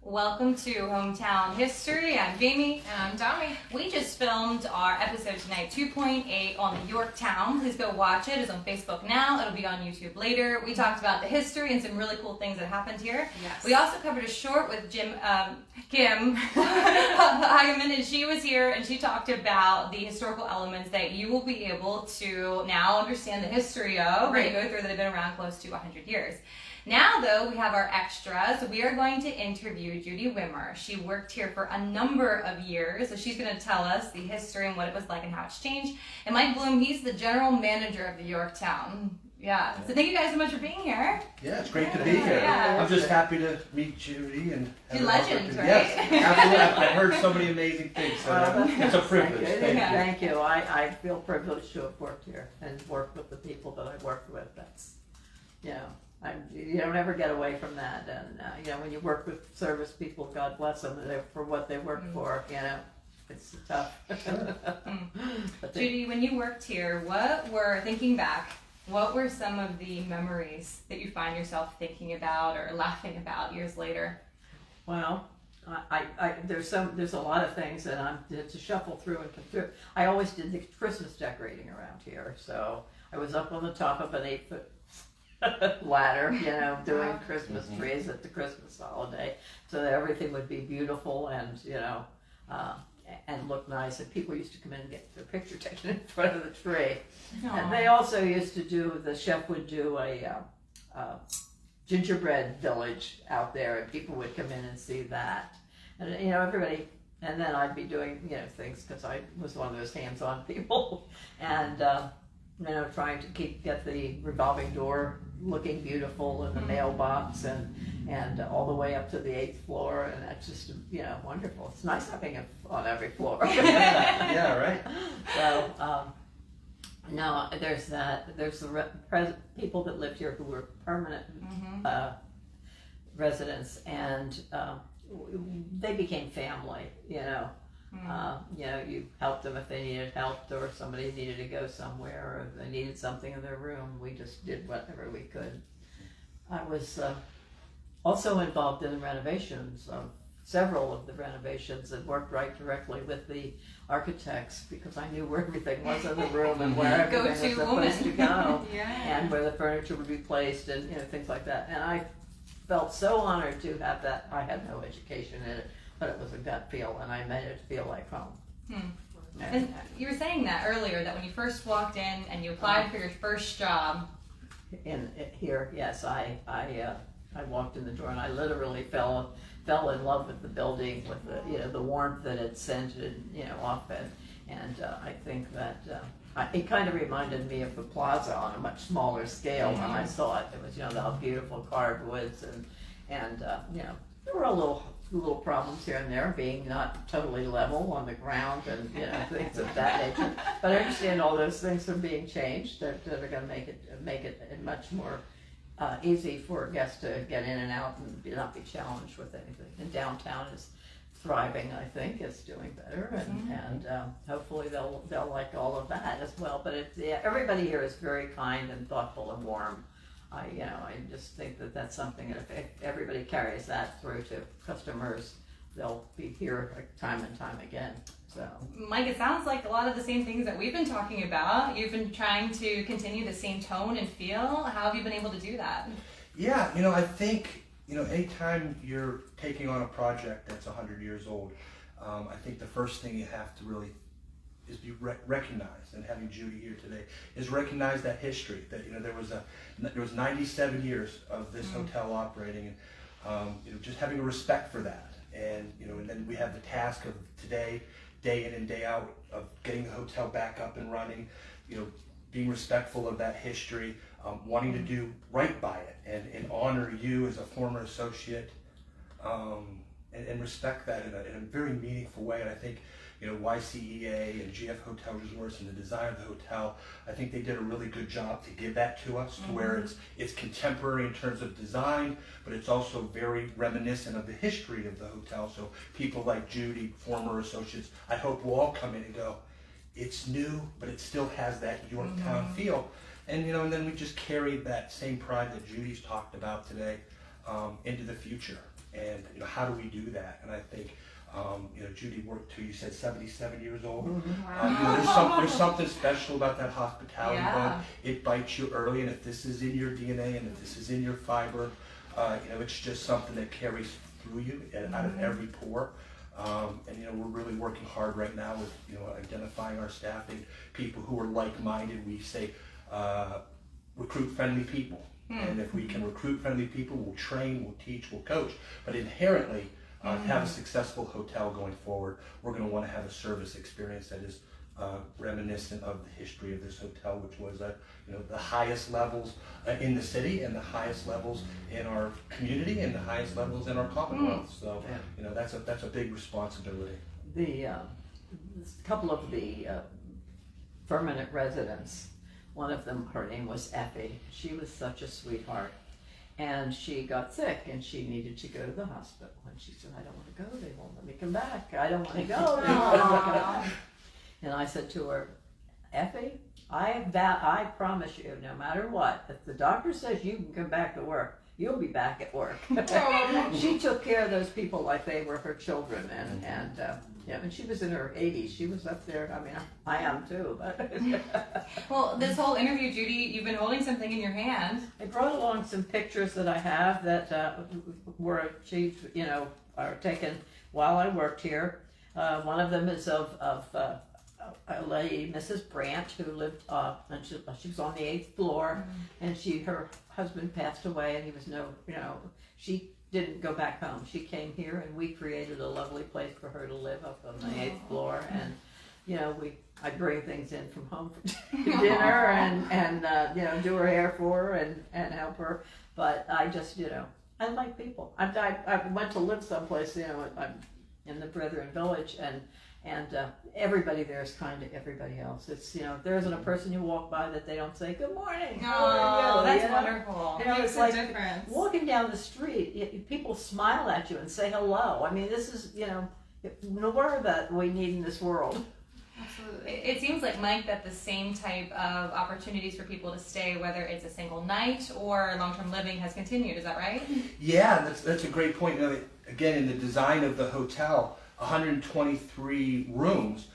Welcome to Hometown History. I'm Jamie. And I'm Tommy. We just filmed our episode tonight, 2.8 on the Yorktowne. Please go watch it. It's on Facebook now. It'll be on YouTube later. We talked about the history and some really cool things that happened here. Yes. We also covered a short with Kim Hageman, and she was here and she talked about the historical elements that you will be able to now understand the history of when you go through that have been around close to 100 years. Now, though, we have our extras. We are going to interview Judy Wimmer. She worked here for a number of years, so she's going to tell us the history and what it was like and how it's changed. And Mike Blum, he's the general manager of the Yorktowne. Yeah. So thank you guys so much for being here. Yeah, it's great to be here. Yeah. I'm just happy to meet Judy and Two legends, right? Yes, absolutely. I've heard so many amazing things. So it's a privilege. Thank you. I feel privileged to have worked here and worked with the people that I've worked with. That's, you don't ever get away from that. And, when you work with service people, God bless them for what they work for, it's tough. Judy, when you worked here, thinking back, what were some of the memories that you find yourself thinking about or laughing about years later? Well, there's a lot of things that I'm to shuffle through and through. I always did the Christmas decorating around here, so I was up on the top of an 8-foot ladder, doing Christmas trees at the Christmas holiday, so that everything would be beautiful and and look nice. And people used to come in and get their picture taken in front of the tree. Aww. And they also used to the chef would do a gingerbread village out there, and people would come in and see that. And everybody. And then I'd be doing things because I was one of those hands-on people, and trying to get the revolving door looking beautiful in the mailbox and all the way up to the 8th floor, and that's just wonderful. It's nice having it on every floor. Yeah, right. So no, there's that. There's the people that lived here who were permanent residents, and they became family. You helped them if they needed help, or somebody needed to go somewhere, or if they needed something in their room. We just did whatever we could. I was also involved in the renovations of several of the renovations, and worked directly with the architects because I knew where everything was in the room and where everything was supposed to go, and where the furniture would be placed, and things like that. And I felt so honored to have that. I had no education in it, but it was a gut feel, and I made it feel like home. And you were saying that earlier, that when you first walked in and you applied for your first job. Here, yes, I walked in the door and I literally fell in love with the building, with the warmth that it sent off it, and I think that it kind of reminded me of the plaza on a much smaller scale when I saw it. It was the beautiful carved woods and there were little problems here and there, being not totally level on the ground and things of that nature. But I understand all those things are being changed that are going to make it much more easy for guests to get in and out and not be challenged with anything. And downtown is thriving, I think. It's doing better, and hopefully they'll like all of that as well. But everybody here is very kind and thoughtful and warm. I just think that that's something that if everybody carries that through to customers, they'll be here time and time again. So, Mike, it sounds like a lot of the same things that we've been talking about. You've been trying to continue the same tone and feel. How have you been able to do that? Yeah, I think, anytime you're taking on a project that's 100 years old, I think the first thing you have to really is be recognized, and having Judy here today is recognize that history, that there was 97 years of this hotel operating, and just having a respect for that, and and then we have the task of today, day in and day out, of getting the hotel back up and running, being respectful of that history, wanting to do right by it and honor you as a former associate, and respect that in a very meaningful way. And I think YCEA and GF Hotel Resorts and the design of the hotel, I think they did a really good job to give that to us, to where it's contemporary in terms of design, but it's also very reminiscent of the history of the hotel. So people like Judy, former associates, I hope will all come in and go, it's new, but it still has that Yorktown feel. And and then we just carried that same pride that Judy's talked about today into the future. And how do we do that? And I think Judy worked till you said 77 years old. Wow. There's something special about that hospitality bug. Yeah. It bites you early, and if this is in your DNA and if this is in your fiber, it's just something that carries through you and out of every pore. And we're really working hard right now with identifying our staffing, people who are like-minded. We say recruit friendly people, and if we can recruit friendly people, we'll train, we'll teach, we'll coach. But inherently, to have a successful hotel going forward, we're going to want to have a service experience that is reminiscent of the history of this hotel, which was the highest levels in the city and the highest levels in our community and the highest levels in our Commonwealth. So that's a big responsibility. The couple of the permanent residents, one of them, her name was Effie. She was such a sweetheart. And she got sick and she needed to go to the hospital. And she said, I don't want to go. They won't let me come back. I don't want to go. And I said to her, Effie, I promise you, no matter what, if the doctor says you can come back to work, you'll be back at work. She took care of those people like they were her children. And she was in her 80s. She was up there. I mean, I am too. But Well, this whole interview, Judy, you've been holding something in your hand. I brought along some pictures that I have that were achieved, are taken while I worked here. One of them is of a lady, Mrs. Brandt, who lived and she was on the 8th floor, and her husband passed away, and he was she didn't go back home. She came here, and we created a lovely place for her to live up on the 8th floor, and I bring things in from home for dinner and do her hair for her and help her. But I just I like people. I went to live someplace I'm in the Brethren Village, and everybody there is kind to everybody else. It's there isn't a person you walk by that they don't say good morning. Oh, that's wonderful. It's like difference. Walking down the street, people smile at you and say hello. I mean, this is more that we need in this world. Absolutely. It seems like, Mike, that the same type of opportunities for people to stay, whether it's a single night or long-term living, has continued. Is that right? Yeah, that's a great point. Again, in the design of the hotel, 123 rooms.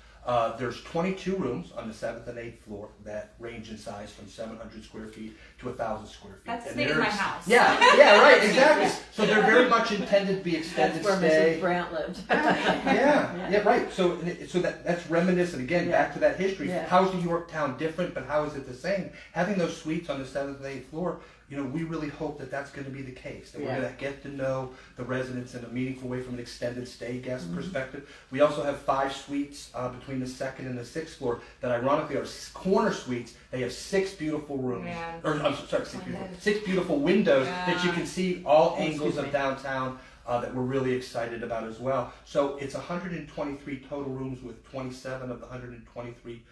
There's 22 rooms on the 7th and 8th floor that range in size from 700 square feet to 1,000 square feet. That's as big as my house. Yeah, right, exactly. So they're very much intended to be extended That's where stay. Mrs. Brandt lived. Yeah, right. So that's reminiscent, again, back to that history. Yeah. How's the Yorktowne different, but how is it the same? Having those suites on the 7th and 8th floor, we really hope that that's going to be the case, that we're going to get to know the residents in a meaningful way from an extended stay guest perspective. We also have 5 suites between the 2nd and the 6th floor that ironically are corner suites. They have 6 beautiful rooms, six beautiful windows that you can see all angles of downtown that we're really excited about as well. So it's 123 total rooms with 27 of the 123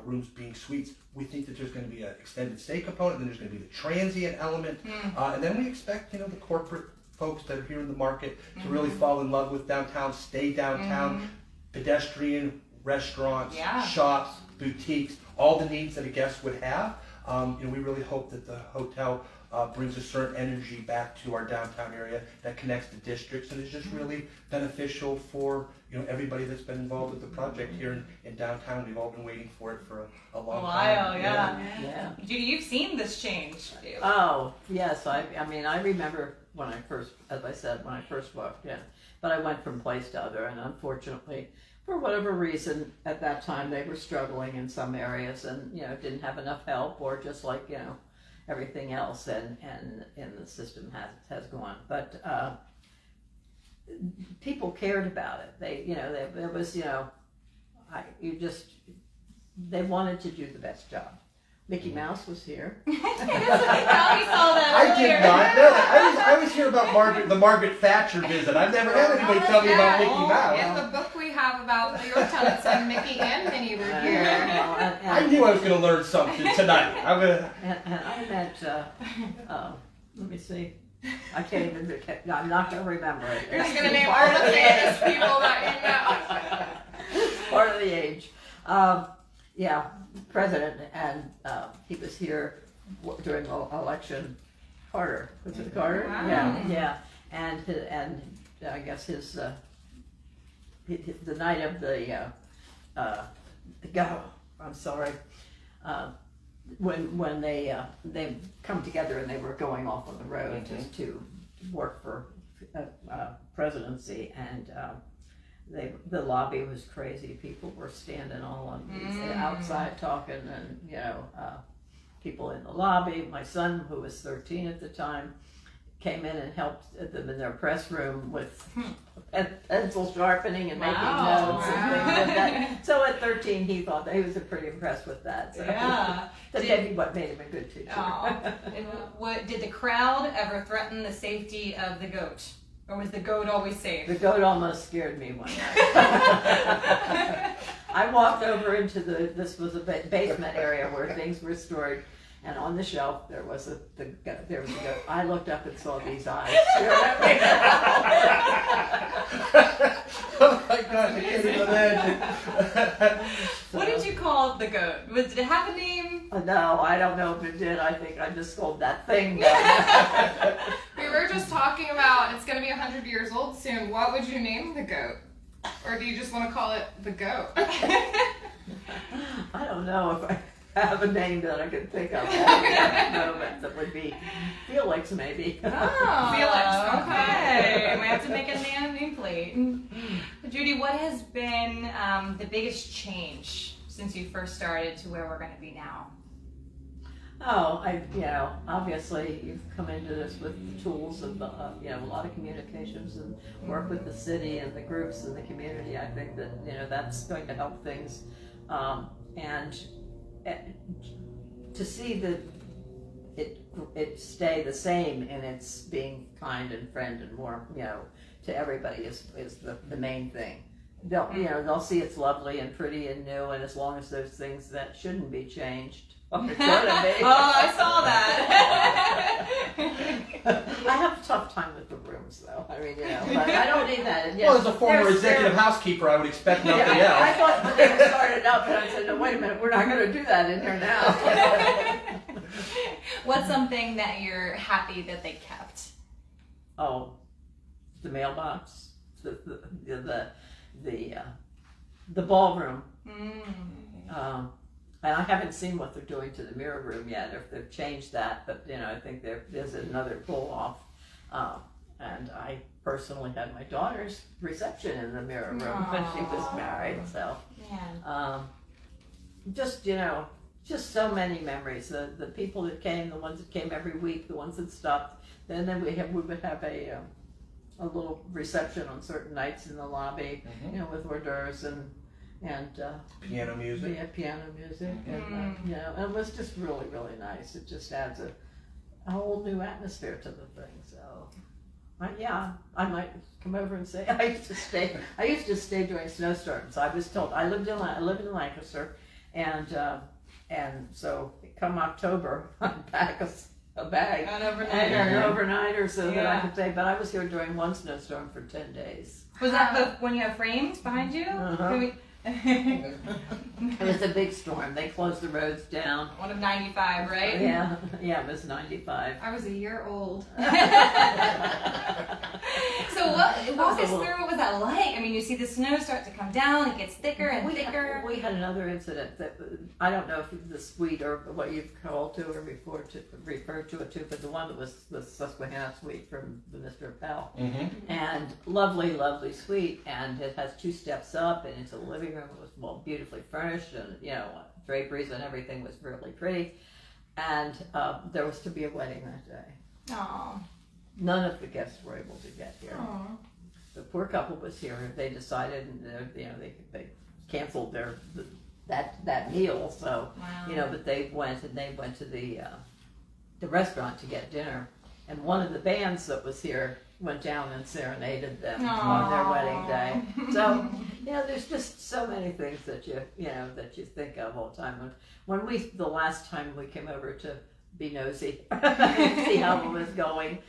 rooms being suites. We think that there's going to be an extended stay component, then there's going to be the transient element, and then we expect the corporate folks that are here in the market to really fall in love with downtown, stay downtown, pedestrian, restaurants, shops, boutiques, all the needs that a guest would have. We really hope that the hotel brings a certain energy back to our downtown area that connects the districts and is just really beneficial for everybody that's been involved with the project here in downtown. We've all been waiting for it for a long time. Yeah. Judy, you've seen this change. Oh, yes. I mean, I remember when I first walked in, but I went from place to other, and unfortunately, for whatever reason, at that time they were struggling in some areas and didn't have enough help, or just like everything else, and the system has gone. But people cared about it. There was they wanted to do the best job. Mickey Mouse was here. We saw that I did not know that. I was here about the Margaret Thatcher visit. I've never had anybody tell me about Mickey Mouse. In the book we have about the Yorktowne, it said Mickey and Minnie were here. I knew I was going to learn something tonight. And I met, let me see, I can't even, I'm not going to remember it. You're just going to name all the famous people that you know. Part of the age. President, and he was here during the election. Carter, was it Carter? Wow. Yeah. and I guess the night of the I'm sorry. When they come together and they were going off on the road just to work for presidency, and the lobby was crazy. People were standing all on outside talking, and people in the lobby. My son, who was 13 at the time, came in and helped them in their press room with pencil sharpening and making notes and things like that. So at 13, he thought that he was pretty impressed with that. So that's maybe what made him a good teacher. And did the crowd ever threaten the safety of the goat? Or was the goat always safe? The goat almost scared me one night. I walked over into this was a basement area where things were stored. And on the shelf there was a goat. I looked up and saw these eyes staring at me. Oh my God, I can't even imagine. What did you call the goat? Did it have a name? No, I don't know if it did. I think I just called that thing. We were just talking about it's going to be 100 years old soon. What would you name the goat? Or do you just want to call it the goat? I don't know if I have a name that I could think of at the moment. That would be Felix, maybe. Oh, Felix, okay. We have to make a nameplate. Judy, what has been the biggest change since you first started to where we're going to be now? Oh, obviously you've come into this with the tools of, a lot of communications and work with the city and the groups and the community. I think that, that's going to help things. And to see that it stay the same in its being kind and friend and warm, to everybody is the main thing. They'll see it's lovely and pretty and new, and as long as there's things that shouldn't be changed. Oh, I saw that. I have a tough time with the rooms, though. I mean, but I don't need that. Well, as a former executive housekeeper, I would expect nothing else. I thought when they started up, and I said, no, wait a minute, we're not going to do that in here now. What's something that you're happy that they kept? Oh, the mailbox, the ballroom. And I haven't seen what they're doing to the mirror room yet, if they've changed that, but I think there's another pull off. And I personally had my daughter's reception in the mirror room when she was married, so. Just so many memories. The people that came, the ones that came every week, the ones that stopped. And then we would have a little reception on certain nights in the lobby, with hors d'oeuvres and piano music. Yeah, piano music, and and it was just really, really nice. It just adds a whole new atmosphere to the thing. So, I might come over and say I used to stay during snowstorms. I was told I lived in Lancaster, and so come October, I'd pack a bag An overnighter so that I could stay. But I was here during one snowstorm for 10 days. Was that when you have frames behind you? It was a big storm. They closed the roads down. One of 95, right? Yeah, it was 95. I was a year old. So walk us through what was that like? I mean, you see the snow start to come down, it gets thicker and thicker. We had another incident that, I don't know if the suite or what you've called to or referred to it to, but the one that was the Susquehanna suite from Mr. Pell. And lovely, lovely suite, and it has 2 steps up, and it's a living room. It was beautifully furnished, and draperies and everything was really pretty. And there was to be a wedding that day. Aww. None of the guests were able to get here. Aww. The poor couple was here. They decided, and they canceled that meal. So but they went to the restaurant to get dinner, and one of the bands that was here went down and serenaded them on their wedding day. So there's just so many things that that you think of all the time. When the last time we came over to be nosy, see how it was going.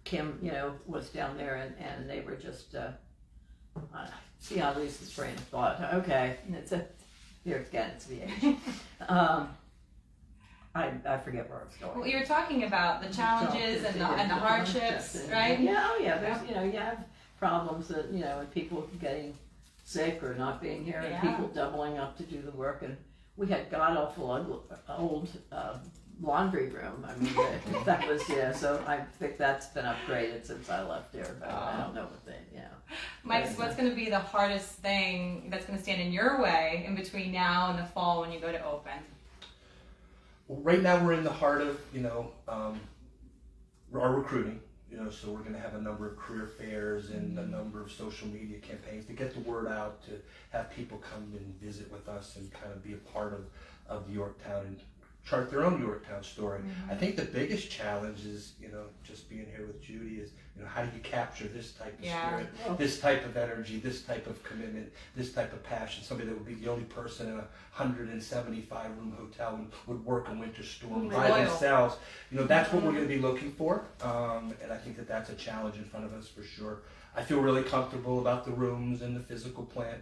Kim, was down there, and they were just see how Lisa's train of thought. Okay, it's the age. I forget where I was going. Well, you were talking about the challenges and the hardships, right? Yeah, oh yeah. There's, you have problems that, and people getting sick or not being here, and people doubling up to do the work. And we had god awful old laundry room. I mean, that was so I think that's been upgraded since I left here, but I don't know what they, Mike, what's going to be the hardest thing that's going to stand in your way in between now and the fall when you go to open? Well, right now we're in the heart of, our recruiting, so we're going to have a number of career fairs and a number of social media campaigns to get the word out, to have people come and visit with us and kind of be a part of the Yorktowne and chart their own Yorktowne story. I think the biggest challenge is, just being here with Judy is, how do you capture this type of spirit, this type of energy, this type of commitment, this type of passion, somebody that would be the only person in a 175 room hotel and would work a winter storm by themselves. That's what we're going to be looking for, and I think that that's a challenge in front of us for sure. I feel really comfortable about the rooms and the physical plant.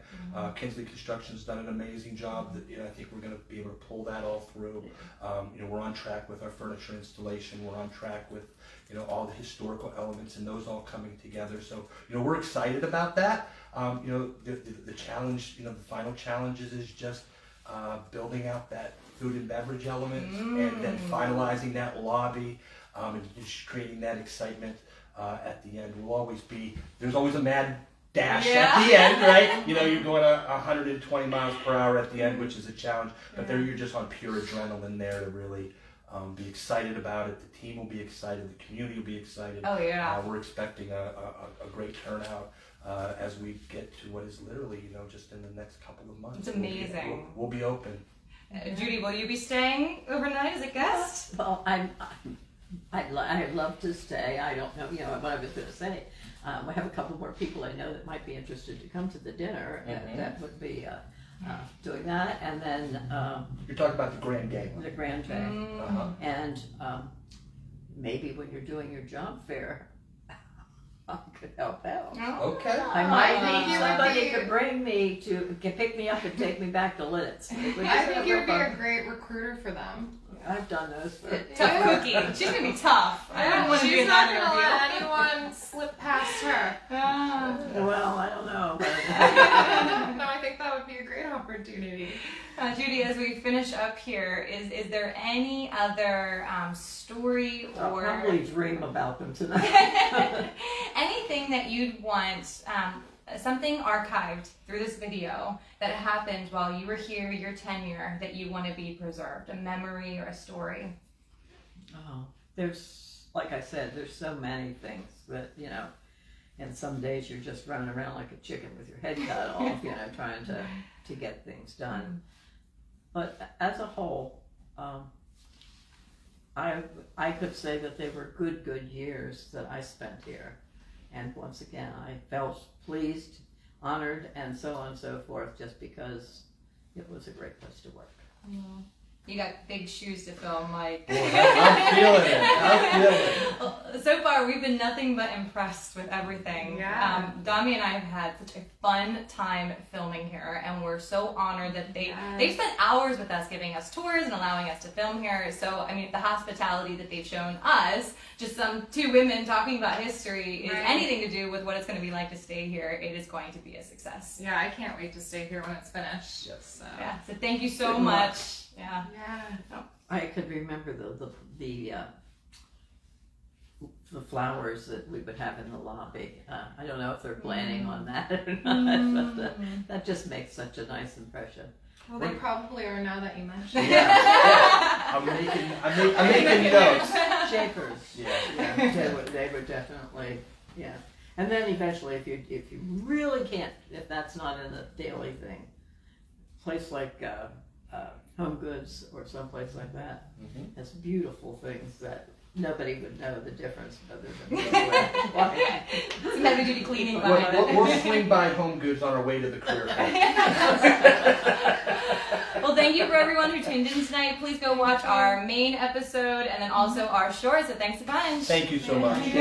Kinsley Construction's done an amazing job. That I think we're going to be able to pull that all through. We're on track with our furniture installation. We're on track with all the historical elements and those all coming together. So we're excited about that. The challenge, the final challenges is just building out that food and beverage element and then finalizing that lobby and just creating that excitement. At the end, there's always a mad dash at the end, right? You're going 120 miles per hour at the end, which is a challenge, but there you're just on pure adrenaline there to really be excited about it. The team will be excited, the community will be excited. Oh yeah. We're expecting a great turnout as we get to what is literally, just in the next couple of months. It's amazing. We'll be open. Judy, will you be staying overnight as a guest? Well, I'd love to stay. I don't know, what I was going to say. We have a couple more people I know that might be interested to come to the dinner, and that would be doing that. And then you're talking about the Grand Gay. The Grand Gay, and maybe when you're doing your job fair, I could help out. Okay. I might need somebody to bring me to pick me up and take me back to Lidditz. I think you'd be a great recruiter for them. I've done those. Tough cookie. She's gonna be tough. I don't want to be in that interview. She's not gonna let anyone slip past her. Well, I don't know. No, I think that would be a great opportunity. Judy, as we finish up here, is there any other story or I'll probably dream about them tonight. anything that you'd want? Something archived through this video that happened while you were here, your tenure, that you want to be preserved, a memory or a story? Oh, there's, like I said, there's so many things that, and some days you're just running around like a chicken with your head cut off, trying to get things done. But as a whole, I could say that they were good years that I spent here. And once again, I felt pleased, honored, and so on and so forth, just because it was a great place to work. You got big shoes to fill, Mike. Boy, I'm feeling it. Well, so far, we've been nothing but impressed with everything. Yeah. Dami and I have had such a fun time filming here, and we're so honored that they spent hours with us giving us tours and allowing us to film here. So, I mean, the hospitality that they've shown us, just some two women talking about history, is anything to do with what it's going to be like to stay here. It is going to be a success. Yeah, I can't wait to stay here when it's finished. Yes. So thank you so much. Yeah. I could remember the flowers that we would have in the lobby. I don't know if they're planning on that or not, but that just makes such a nice impression. Well, they probably are now that you mention it. I'm making notes. Shapers. Yeah. They were definitely, And then eventually, if you really can't, if that's not in the daily thing, a place like Home Goods or someplace like that has beautiful things that nobody would know the difference other than Some heavy duty cleaning behind it. We'll swing by Home Goods on our way to the career fair. Well, thank you for everyone who tuned in tonight. Please go watch our main episode and then also our short. So thanks a bunch. Thank you so much.